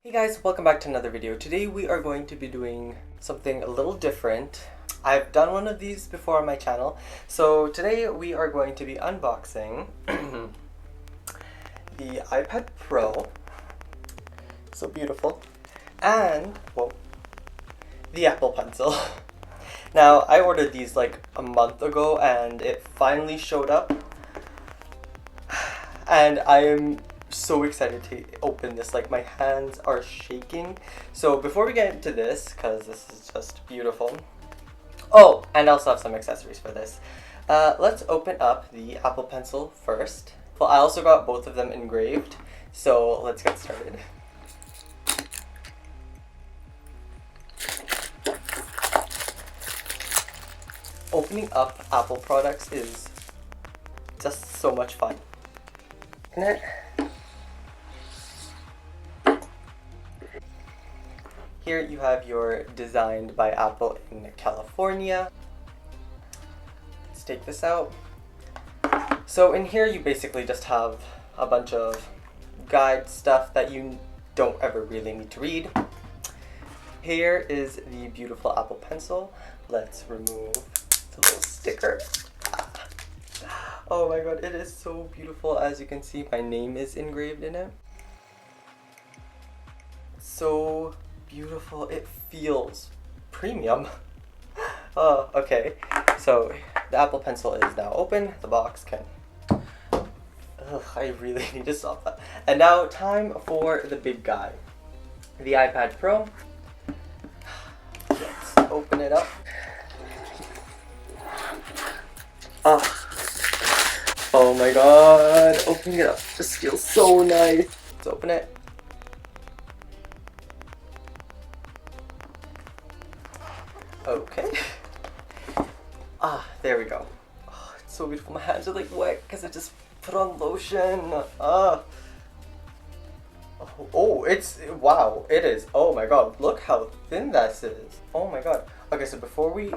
Hey guys, welcome back to another video. Today we are going to be doing something a little different. I've done one of these before on my channel. So today we are going to be unboxing the iPad Pro. So beautiful. And, well, the Apple Pencil. Now, I ordered these like a month ago and it finally showed up. And I am so excited to open this, like my hands are shaking. So before we get into this, because this is just beautiful. Oh, and I also have some accessories for this. Let's open up the Apple Pencil first. Well, I also got both of them engraved, so let's get started. Opening up Apple products is just so much fun, isn't it? Here you have your Designed by Apple in California. Let's take this out. So in here you basically just have a bunch of guide stuff that you don't ever really need to read. Here is the beautiful Apple Pencil. Let's remove the little sticker. Oh my god, it is so beautiful. As you can see, my name is engraved in it. So beautiful. It feels premium. Oh, okay. So the Apple Pencil is now open. The box can... Ugh, I really need to stop that. And now time for the big guy. The iPad Pro. Let's open it up. Oh my god. Opening it up just feels so nice. Let's open it. Okay. There we go. Oh, it's so beautiful. My hands are like wet because I just put on lotion. Oh, it's, wow, it is. Oh my god, look how thin this is. Oh my god. Okay, so before we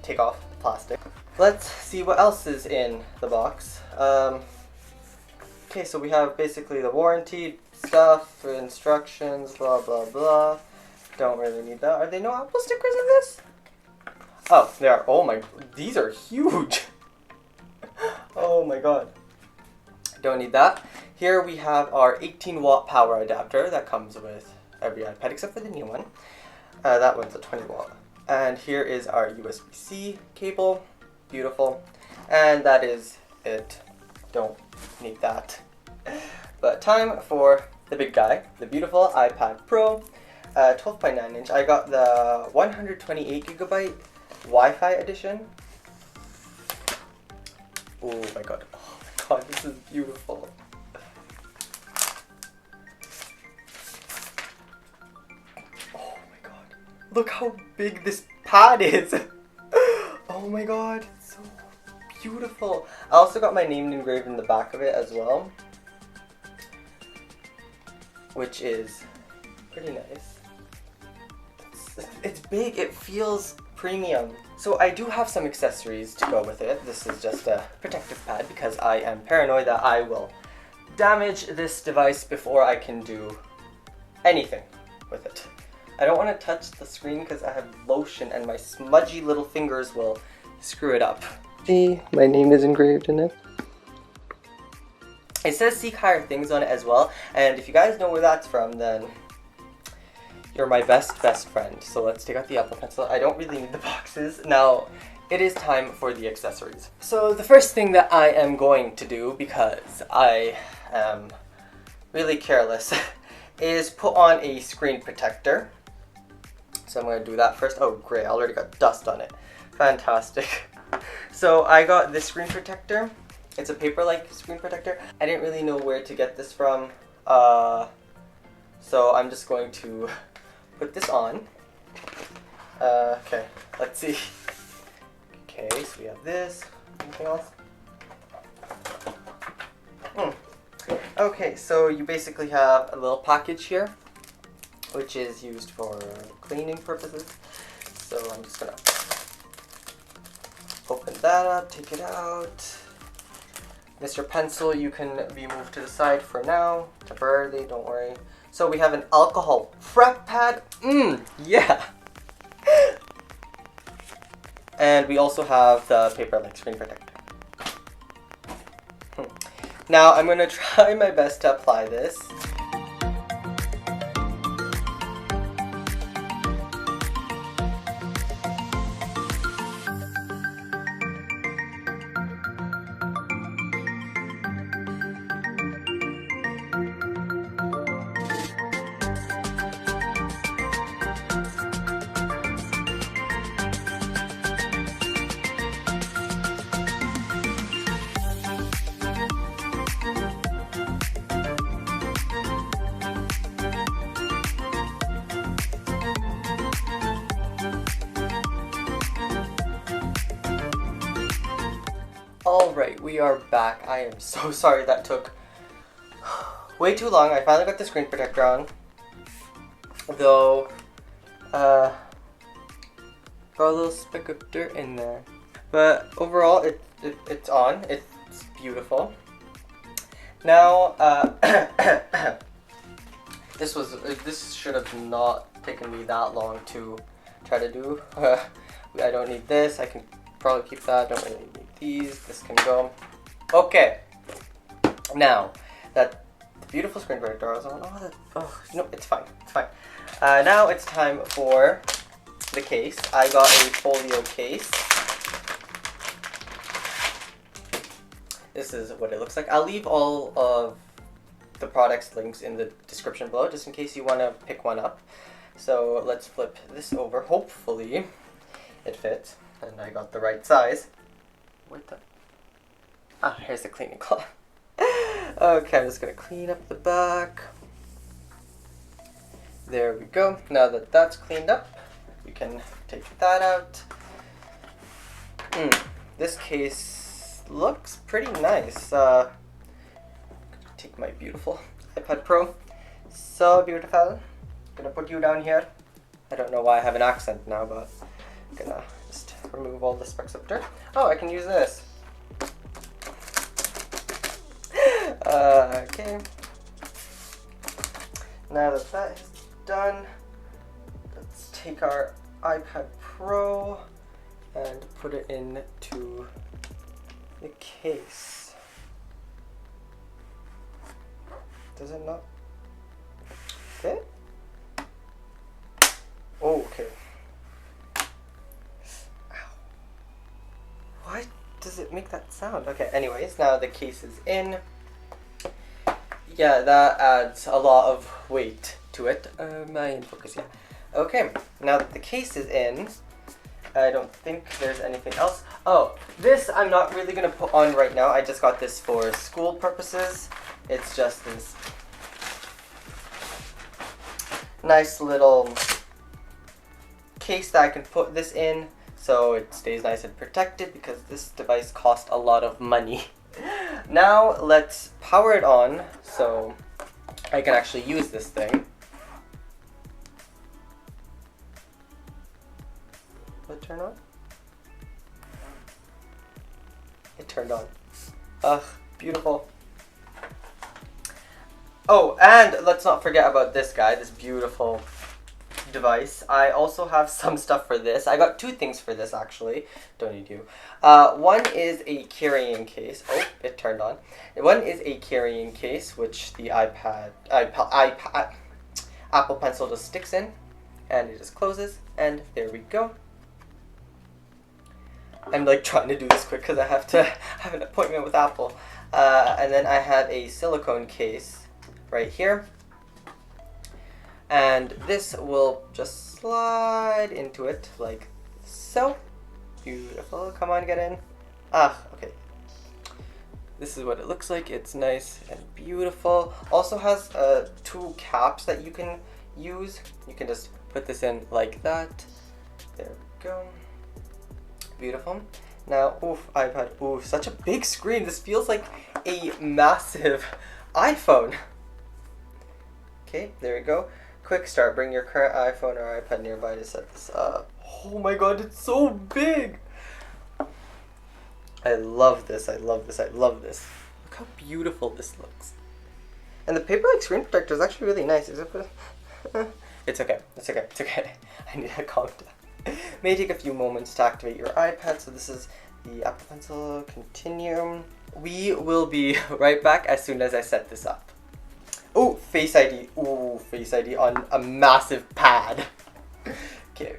take off the plastic, let's see what else is in the box. Okay, so we have basically the warranty stuff, instructions, blah blah blah. Don't really need that. Are there no Apple stickers in this? Oh, there are. Oh my, these are huge. Oh my god. Don't need that. Here we have our 18-watt power adapter that comes with every iPad except for the new one. That one's a 20-watt. And here is our USB-C cable. Beautiful. And that is it. Don't need that. But time for the big guy, the beautiful iPad Pro. 12.9 inch. I got the 128 gigabyte Wi-Fi edition. Oh my god. Oh my god, this is beautiful. Oh my god. Look how big this pad is. Oh my god, it's so beautiful. I also got my name engraved in the back of it as well, which is pretty nice. It's big, it feels premium. So I do have some accessories to go with it. This is just a protective pad because I am paranoid that I will damage this device before I can do anything with it. I don't want to touch the screen because I have lotion and my smudgy little fingers will screw it up. See, my name is engraved in it. It says Seek Higher Things on it as well, and if you guys know where that's from, then you're my best friend. So let's take out the Apple Pencil. I don't really need the boxes. Now, it is time for the accessories. So the first thing that I am going to do, because I am really careless, is put on a screen protector. So I'm going to do that first. Oh great, I already got dust on it. Fantastic. So I got this screen protector. It's a paper-like screen protector. I didn't really know where to get this from. So I'm just going to put this on. Okay, let's see. Okay, so we have this. Anything else? Okay, so you basically have a little package here, which is used for cleaning purposes. So I'm just gonna open that up, take it out. Mr. Pencil, you can be moved to the side for now, temporarily, don't worry. So we have an alcohol prep pad. Yeah. And we also have the paper like screen protector. Now I'm gonna try my best to apply this. Alright, we are back. I am so sorry that took way too long. I finally got the screen protector on. Though, got a little speck of dirt in there. But overall, it's on. It's beautiful. Now, this should have not taken me that long to try to do. I don't need this. I can probably keep that. Don't really need these. This can go. Okay. Now that the beautiful screen protector is on. No, it's fine. It's fine. Now it's time for the case. I got a folio case. This is what it looks like. I'll leave all of the products links in the description below, just in case you want to pick one up. So let's flip this over. Hopefully it fits, and I got the right size. What the? Ah, here's the cleaning cloth. Okay, I'm just gonna clean up the back. There we go. Now that that's cleaned up, we can take that out. This case looks pretty nice. Take my beautiful iPad Pro. So beautiful. Gonna put you down here. I don't know why I have an accent now, but I'm gonna just remove all the specks of dirt. Oh, I can use this. Okay. Now that that is done, let's take our iPad Pro and put it into the case. Does it not fit? Oh, okay. Ow. What does it make that sound? Okay, anyways, now the case is in. Yeah, that adds a lot of weight to it. Am I in focus? Yeah. Okay, now that the case is in, I don't think there's anything else. Oh, this I'm not really going to put on right now. I just got this for school purposes. It's just this nice little case that I can put this in so it stays nice and protected, because this device cost a lot of money. Now let's power it on so I can actually use this thing. Will it turn on? It turned on. Ugh, beautiful. Oh, and let's not forget about this guy, this beautiful device. I also have some stuff for this. I got two things for this actually. Don't need you. One is a carrying case. Oh, it turned on. One is a carrying case, which the Apple Pencil just sticks in, and it just closes, and there we go. I'm like trying to do this quick because I have to have an appointment with Apple. And then I have a silicone case right here. And this will just slide into it like so. Beautiful. Come on, get in. Ah, okay. This is what it looks like. It's nice and beautiful. Also has two caps that you can use. You can just put this in like that. There we go. Beautiful. Now, oof, iPad. Oof, such a big screen. This feels like a massive iPhone. Okay, there we go. Quick start. Bring your current iPhone or iPad nearby to set this up. Oh my god, it's so big! I love this, I love this, I love this. Look how beautiful this looks. And the paper-like screen protector is actually really nice. Is it? It's okay. It's okay. It's okay. I need to calm down. May take a few moments to activate your iPad. So this is the Apple Pencil. Continue. We will be right back as soon as I set this up. Oh, Face ID. Ooh, Face ID on a massive pad. Okay.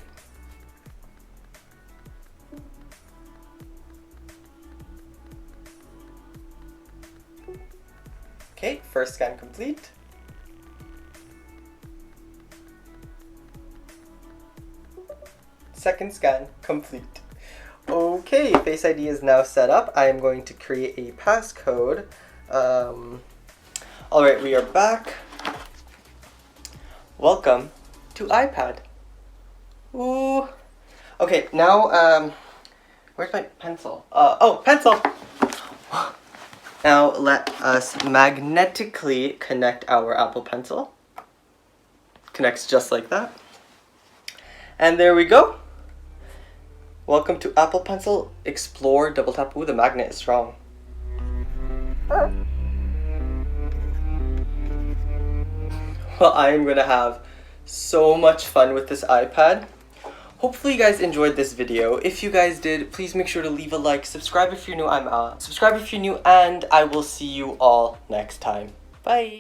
Okay, first scan complete. Second scan complete. Okay, Face ID is now set up. I am going to create a passcode. Alright, we are back. Welcome to iPad. Ooh. Okay, now, where's my pencil? Oh, pencil! Now let us magnetically connect our Apple Pencil. Connects just like that. And there we go. Welcome to Apple Pencil. Explore, double tap. Ooh, the magnet is strong. Well, I am gonna have so much fun with this iPad. Hopefully you guys enjoyed this video. If you guys did, please make sure to leave a like, subscribe if you're new, and I will see you all next time. Bye!